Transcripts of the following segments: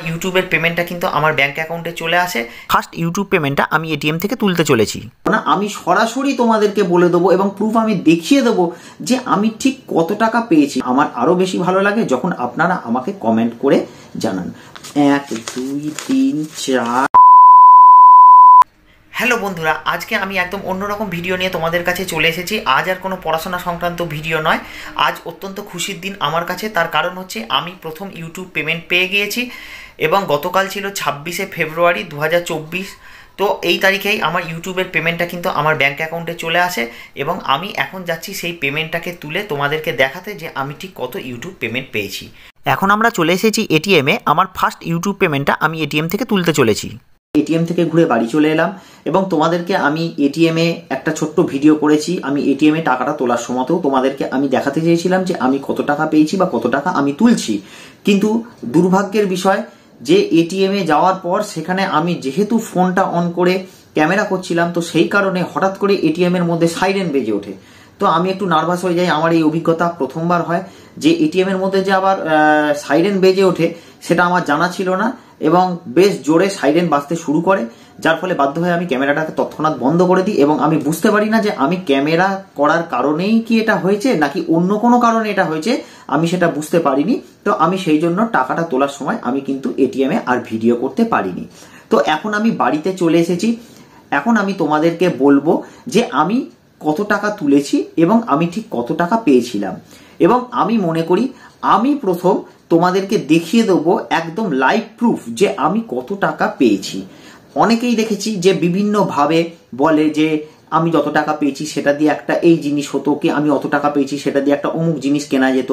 ইউটিউবের পেমেন্টটা কিন্তু আমার ব্যাংক অ্যাকাউন্টে চলে আসে। ফার্স্ট ইউটিউব পেমেন্টটা আমি এটিএম থেকে তুলতে চলেছি না, আমি সরাসরি তোমাদেরকে বলে দেবো এবং প্রুফ আমি দেখিয়ে দেবো যে আমি ঠিক কত টাকা পেয়েছি। আমার আরো বেশি ভালো লাগে যখন আপনারা আমাকে কমেন্ট করে জানান। 1 2 3 4। হ্যালো বন্ধুরা, আজকে আমি একদম অন্যরকম ভিডিও নিয়ে তোমাদের কাছে চলে এসেছি। আজ আর কোনো পড়াশোনা সংক্রান্ত ভিডিও নয়, আজ অত্যন্ত খুশির দিন আমার কাছে। তার কারণ হচ্ছে আমি প্রথম ইউটিউব পেমেন্ট পেয়ে গিয়েছি এবং গতকাল ছিল 26শে ফেব্রুয়ারি 2024। তো এই তারিখেই আমার ইউটিউবের পেমেন্টটা কিন্তু আমার ব্যাঙ্ক অ্যাকাউন্টে চলে আসে এবং আমি এখন যাচ্ছি সেই পেমেন্টটাকে তুলে তোমাদেরকে দেখাতে যে আমি ঠিক কত ইউটিউব পেমেন্ট পেয়েছি। এখন আমরা চলে এসেছি এটিএমে। আমার ফার্স্ট ইউটিউব পেমেন্টটা আমি এটিএম থেকে তুলতে চলেছি। এটিএম থেকে ঘুরে বাড়ি চলে এলাম এবং তোমাদেরকে আমি এটিএমে একটা ছোট্ট ভিডিও করেছি। আমি এটিএমে টাকাটা তোলার সময়তেও তোমাদেরকে আমি দেখাতে চেয়েছিলাম যে আমি কত টাকা পেয়েছি বা কত টাকা আমি তুলছি। কিন্তু দুর্ভাগ্যের বিষয় যে এটিএমে যাওয়ার পর সেখানে আমি যেহেতু ফোনটা অন করে ক্যামেরা করছিলাম, তো সেই কারণে হঠাৎ করে এটিএম এর মধ্যে সাইরেন বেজে ওঠে। তো আমি একটু নার্ভাস হয়ে যাই। আমার এই অভিজ্ঞতা প্রথমবার হয় যে এটিএম এর মধ্যে যে আবার সাইরেন বেজে ওঠে, সেটা আমার জানা ছিল না এবং বেশ জোরে সাইরেন বাজতে শুরু করে, যার ফলে বাধ্য হয়ে আমি ক্যামেরাটাকে তৎক্ষণাৎ বন্ধ করে দিই এবং আমি বুঝতে পারি না যে আমি ক্যামেরা করার কারণেই কি এটা হয়েছে নাকি অন্য কোনো কারণে এটা হয়েছে, আমি সেটা বুঝতে পারিনি। তো আমি সেই জন্য টাকাটা তোলার সময় আমি কিন্তু এটিএমে আর ভিডিও করতে পারিনি। তো এখন আমি বাড়িতে চলে এসেছি। এখন আমি তোমাদেরকে বলবো যে আমি কত টাকা তুলেছি এবং আমি ঠিক কত টাকা পেয়েছিলাম। এবং আমি মনে করি আমি প্রথম তোমাদেরকে দেখিয়ে দেবো একদম লাইভ প্রুফ যে আমি কত টাকা পেয়েছি। অনেকেই দেখেছি যে বিভিন্ন ভাবে বলে যে আমি যত টাকা পেয়েছি সেটা দিয়ে একটা এই জিনিস হতো, কি আমি অত টাকা পেয়েছি সেটা দিয়ে একটা অমুক জিনিস কেনা যেত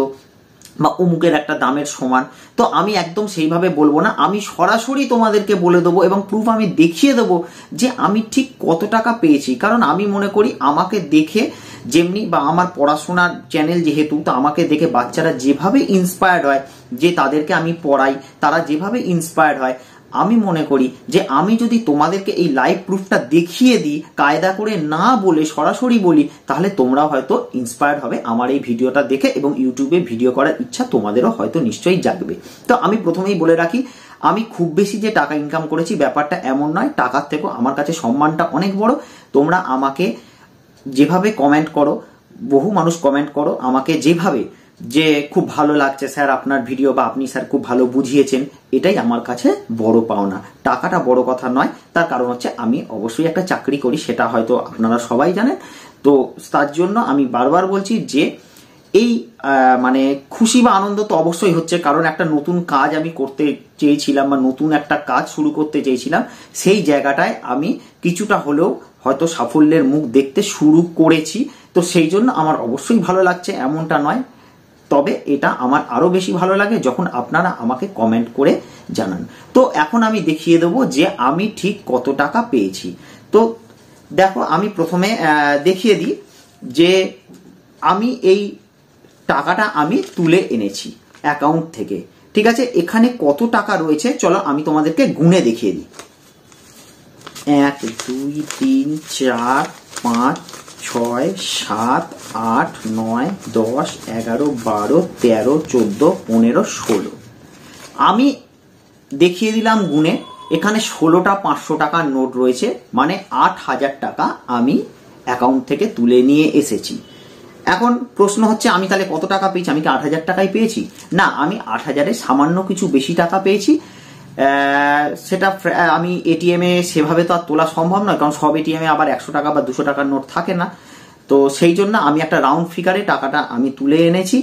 বা অমুকের একটা দামের সমান। তো আমি একদম সেইভাবে বলবো না, আমি সরাসরি তোমাদেরকে বলে দেবো এবং প্রুফ আমি দেখিয়ে দেবো যে আমি ঠিক কত টাকা পেয়েছি। কারণ আমি মনে করি আমাকে দেখে যেমনি বা আমার পড়াশোনার চ্যানেল যেহেতু, তো আমাকে দেখে বাচ্চারা যেভাবে ইন্সপায়ার্ড হয়, যে তাদেরকে আমি পড়াই তারা যেভাবে ইন্সপায়ার্ড হয়, আমি মনে করি যে আমি যদি তোমাদেরকে এই লাইভ প্রুফটা দেখিয়ে দিই, কায়দা করে না বলে সরাসরি বলি, তাহলে তোমরা হয়তো ইন্সপায়ার্ড হবে আমার এই ভিডিওটা দেখে এবং ইউটিউবে ভিডিও করার ইচ্ছা তোমাদেরও হয়তো নিশ্চয়ই জাগবে। তো আমি প্রথমেই বলে রাখি, আমি খুব বেশি যে টাকা ইনকাম করেছি ব্যাপারটা এমন নয়। টাকার থেকেও আমার কাছে সম্মানটা অনেক বড়। তোমরা আমাকে যেভাবে কমেন্ট করো, বহু মানুষ কমেন্ট করো আমাকে যেভাবে, যে খুব ভালো লাগছে স্যার আপনার ভিডিও, বা আপনি স্যার খুব ভালো বুঝিয়েছেন, এটাই আমার কাছে বড় পাওনা। টাকাটা বড় কথা নয়। তার কারণ হচ্ছে আমি অবশ্যই একটা চাকরি করি, সেটা হয়তো আপনারা সবাই জানেন। তো তার জন্য আমি বারবার বলছি যে এই মানে খুশি বা আনন্দ তো অবশ্যই হচ্ছে, কারণ একটা নতুন কাজ আমি করতে চেয়েছিলাম বা নতুন একটা কাজ শুরু করতে চেয়েছিলাম, সেই জায়গাটায় আমি কিছুটা হলেও হয়তো সাফল্যের মুখ দেখতে শুরু করেছি। তো সেই জন্য আমার অবশ্যই ভালো লাগছে, এমনটা নয়। তবে এটা আমার আরো বেশি ভালো লাগে যখন আপনারা আমাকে কমেন্ট করে জানান। তো এখন আমি দেখিয়ে দেবো যে আমি ঠিক কত টাকা পেয়েছি। তো দেখো, আমি প্রথমে দেখিয়ে দিই যে আমি এই টাকাটা আমি তুলে এনেছি অ্যাকাউন্ট থেকে। ঠিক আছে, এখানে কত টাকা রয়েছে চলো আমি তোমাদেরকে গুণে দেখিয়ে দিই। 1 2 3 4 5 6 7 8 9 10 11 12 13 14 15 16। আমি দেখিয়ে দিলাম গুণে। এখানে 16টা 500 টাকার নোট রয়েছে, মানে 8000 টাকা আমি অ্যাকাউন্ট থেকে তুলে নিয়ে এসেছি। এখন প্রশ্ন হচ্ছে আমি তাহলে কত টাকা পেয়েছি? আমি কি 8000 টাকাই পেয়েছি? না, আমি 8000-এর সামান্য কিছু বেশি টাকা পেয়েছি। সেটা আমি এটিএম এ সেভাবে তো আর তোলা সম্ভব নয়, কারণ সব এটিএম এ আবার 100 টাকা বা 200 টাকার নোট থাকে না। তো সেই জন্য আমি একটা রাউন্ড ফিগারে টাকাটা আমি তুলে এনেছি,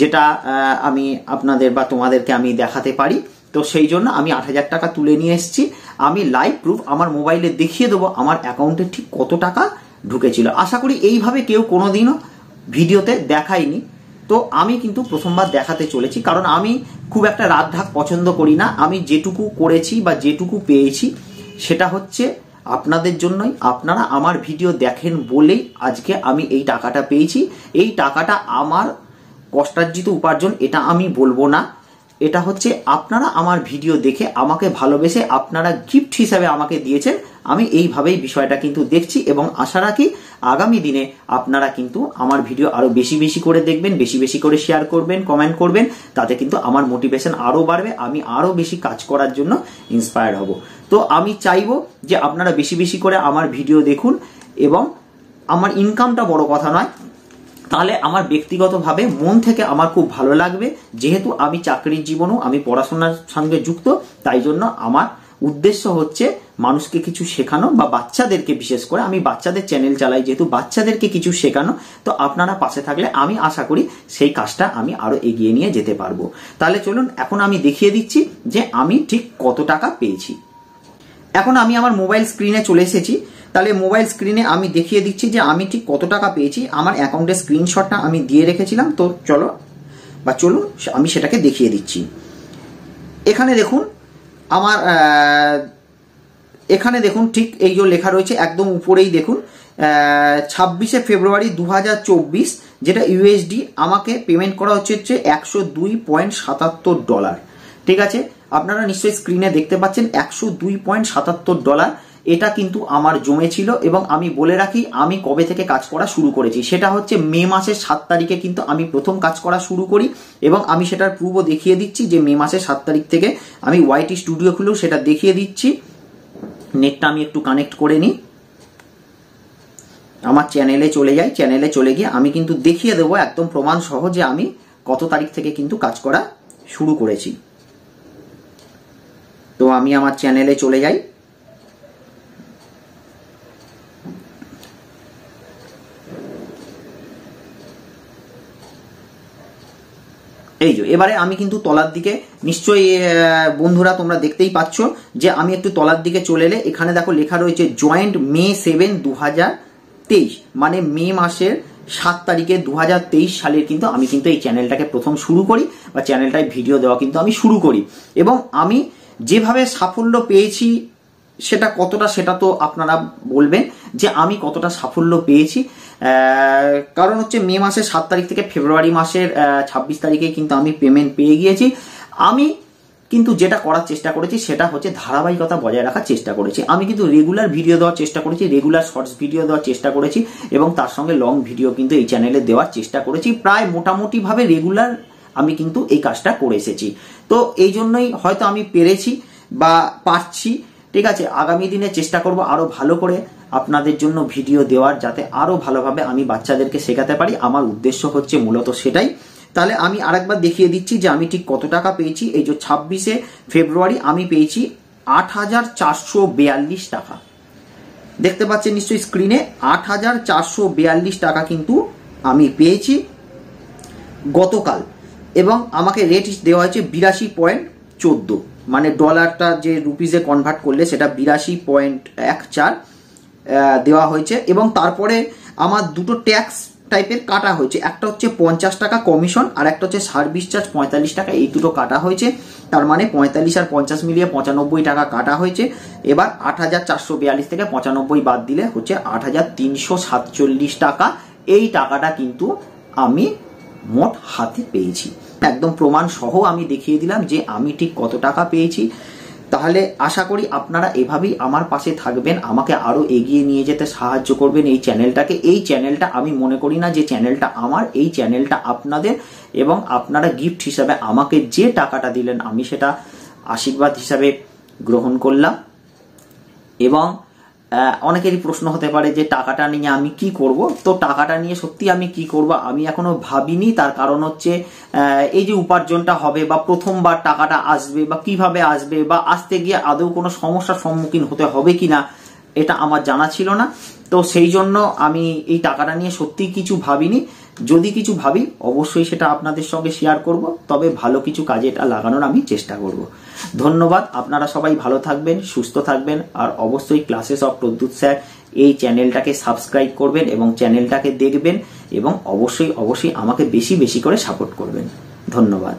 যেটা আমি আপনাদের বা তোমাদেরকে আমি দেখাতে পারি। তো সেই জন্য আমি 8000 টাকা তুলে নিয়ে এসেছি। আমি লাইভ প্রুফ আমার মোবাইলে দেখিয়ে দেবো আমার অ্যাকাউন্টে ঠিক কত টাকা ঢুকেছিল। আশা করি এইভাবে কেউ কোনোদিনও ভিডিওতে দেখায়নি। তো আমি কিন্তু প্রথমবার দেখাতে চলেছি, কারণ আমি খুব একটা রাত ঢাক পছন্দ করি না। আমি যেটুকু করেছি বা যেটুকু পেয়েছি সেটা হচ্ছে আপনাদের জন্যই। আপনারা আমার ভিডিও দেখেন বলেই আজকে আমি এই টাকাটা পেয়েছি। এই টাকাটা আমার কষ্টার্জিত উপার্জন, এটা আমি বলবো না। এটা হচ্ছে আপনারা আমার ভিডিও দেখে আমাকে ভালোবেসে আপনারা গিফট হিসাবে আমাকে দিয়েছেন। আমি এইভাবেই বিষয়টা কিন্তু দেখছি এবং আশা রাখি আগামী দিনে আপনারা কিন্তু আমার ভিডিও আরো বেশি বেশি করে দেখবেন, বেশি বেশি করে শেয়ার করবেন, কমেন্ট করবেন, তাতে কিন্তু আমার মোটিভেশন আরো বাড়বে, আমি আরো বেশি কাজ করার জন্য ইন্সপায়ার হব। তো আমি চাইবো যে আপনারা বেশি বেশি করে আমার ভিডিও দেখুন এবং আমার ইনকামটা বড় কথা নয়, তাহলে আমার ব্যক্তিগতভাবে মন থেকে আমার খুব ভালো লাগবে। যেহেতু আমি চাকরির জীবনও আমি পড়াশোনার সঙ্গে যুক্ত, তাই জন্য আমার উদ্দেশ্য হচ্ছে মানুষকে কিছু শেখানো বা বাচ্চাদেরকে, বিশেষ করে আমি বাচ্চাদের চ্যানেল চালাই, যেহেতু বাচ্চাদেরকে কিছু শেখানো। তো আপনারা পাশে থাকলে আমি আশা করি সেই কাজটা আমি আরো এগিয়ে নিয়ে যেতে পারবো। তাহলে চলুন এখন আমি দেখিয়ে দিচ্ছি যে আমি ঠিক কত টাকা পেয়েছি। এখন আমি আমার মোবাইল স্ক্রিনে চলে এসেছি। তাহলে মোবাইল স্ক্রিনে আমি দেখিয়ে দিচ্ছি যে আমি ঠিক কত টাকা পেয়েছি। আমার অ্যাকাউন্টের স্ক্রিনশটটা আমি দিয়ে রেখেছিলাম, তো চলুন আমি সেটাকে দেখিয়ে দিচ্ছি। এখানে দেখুন আমার এখানে দেখুন ঠিক এই যে লেখা রয়েছে একদম উপরেই দেখুন 26শে ফেব্রুয়ারি 2024, যেটা ইউএসডি আমাকে পেমেন্ট করা হচ্ছে $102.77। ঠিক আছে, আপনারা নিশ্চয়ই স্ক্রিনে দেখতে পাচ্ছেন $102.77। এটা কিন্তু আমার জমেছিল এবং আমি বলে রাখি আমি কবে থেকে কাজ করা শুরু করেছি। সেটা হচ্ছে মে মাসের 7 তারিখে কিন্তু আমি প্রথম কাজ করা শুরু করি এবং আমি সেটার প্রুফও দেখিয়ে দিচ্ছি যে মে মাসের 7 তারিখ থেকে আমি ওয়াইটি স্টুডিও খুলেও সেটা দেখিয়ে দিচ্ছি। নেটটা আমি একটু কানেক্ট করে নিই, আমার চ্যানেলে চলে যাই। চ্যানেলে চলে গিয়ে আমি কিন্তু দেখিয়ে দেবো একদম প্রমাণ সহ যে আমি কত তারিখ থেকে কিন্তু কাজ করা শুরু করেছি। তো আমি আমার চ্যানেলে চলে যাই। এই যে এবারে আমি কিন্তু তলার দিকে, নিশ্চয়ই বন্ধুরা তোমরা দেখতেই পাচ্ছ যে আমি একটু তলার দিকে চলে এলে এখানে দেখো লেখা রয়েছে জয়েন্ট মে 7, 2023, মানে মে মাসের 7 তারিখে 2023 সালের কিন্তু আমি কিন্তু এই চ্যানেলটাকে প্রথম শুরু করি বা চ্যানেলটায় ভিডিও দেওয়া কিন্তু আমি শুরু করি। এবং আমি যেভাবে সাফল্য পেয়েছি সেটা কতটা, সেটা তো আপনারা বলবেন যে আমি কতটা সাফল্য পেয়েছি। কারণ হচ্ছে মে মাসের 7 তারিখ থেকে ফেব্রুয়ারি মাসের 26 তারিখে কিন্তু আমি পেমেন্ট পেয়ে গিয়েছি। আমি কিন্তু যেটা করার চেষ্টা করেছি সেটা হচ্ছে ধারাবাহিকতা বজায় রাখার চেষ্টা করেছি। আমি কিন্তু রেগুলার ভিডিও দেওয়ার চেষ্টা করেছি, রেগুলার শর্টস ভিডিও দেওয়ার চেষ্টা করেছি এবং তার সঙ্গে লং ভিডিও কিন্তু এই চ্যানেলে দেওয়ার চেষ্টা করেছি। প্রায় মোটামুটি ভাবে রেগুলার আমি কিন্তু এই কাজটা করে এসেছি। তো এই জন্যই হয়তো আমি পেরেছি বা পারছি। ঠিক আছে, আগামী দিনে চেষ্টা করব আরো ভালো করে আপনাদের জন্য ভিডিও দেওয়ার, যাতে আরো ভালোভাবে আমি বাচ্চাদেরকে শেখাতে পারি। আমার উদ্দেশ্য হচ্ছে মূলত সেটাই। তাহলে আমি আরেকবার দেখিয়ে দিচ্ছি যে আমি ঠিক কত টাকা পেয়েছি। এই যে 26শে ফেব্রুয়ারি আমি পেয়েছি 8,442 টাকা। দেখতে পাচ্ছেন নিশ্চয়ই স্ক্রিনে 8,442 টাকা কিন্তু আমি পেয়েছি গতকাল। এবং আমাকে রেট দেওয়া হয়েছে 82.14, মানে ডলারটা যে রুপিজে কনভার্ট করলে সেটা 82.14 দেওয়া হয়েছে। এবং তারপরে আমার দুটো ট্যাক্স টাইপের কাটা হয়েছে, একটা হচ্ছে 50 টাকা কমিশন আর একটা হচ্ছে সার্ভিস চার্জ 45 টাকা। এই দুটো কাটা হয়েছে, তার মানে 45 আর 50 মিলিয়ে 95 টাকা কাটা হয়েছে। এবার 8,442 থেকে 95 বাদ দিলে হচ্ছে 8,347 টাকা। এই টাকাটা কিন্তু আমি মোট হাতে পেয়েছি, একদম প্রমাণ সহ আমি দেখিয়ে দিলাম যে আমি ঠিক কত টাকা পেয়েছি। তাহলে আশা করি আপনারা এভাবেই আমার পাশে থাকবেন, আমাকে আরো এগিয়ে নিয়ে যেতে সাহায্য করবেন এই চ্যানেলটাকে। এই চ্যানেলটা আমি মনে করি না যে চ্যানেলটা আমার, এই চ্যানেলটা আপনাদের। এবং আপনারা গিফট হিসাবে আমাকে যে টাকাটা দিলেন আমি সেটা আশীর্বাদ হিসাবে গ্রহণ করলাম। এবং অনেকেরই প্রশ্ন হতে পারে যে টাকাটা নিয়ে আমি কি করব। তো টাকাটা নিয়ে সত্যি আমি কি করব আমি এখনো ভাবিনি। তার কারণ হচ্ছে এই যে উপার্জনটা হবে বা প্রথমবার টাকাটা আসবে বা কিভাবে আসবে বা আসতে গিয়ে আদৌ কোনো সমস্যার সম্মুখীন হতে হবে কিনা এটা আমার জানা ছিল না। তো সেই জন্য আমি এই টাকাটা নিয়ে সত্যি কিছু ভাবিনি। যদি কিছু ভাবি অবশ্যই সেটা আপনাদের সঙ্গে শেয়ার করব, তবে ভালো কিছু কাজে এটা লাগানোর আমি চেষ্টা করব। ধন্যবাদ, আপনারা সবাই ভালো থাকবেন, সুস্থ থাকবেন। আর অবশ্যই ক্লাসেস অফ প্রদ্যুৎ স্যার এই চ্যানেলটাকে সাবস্ক্রাইব করবেন এবং চ্যানেলটাকে দেখবেন এবং অবশ্যই আমাকে বেশি বেশি করে সাপোর্ট করবেন। ধন্যবাদ।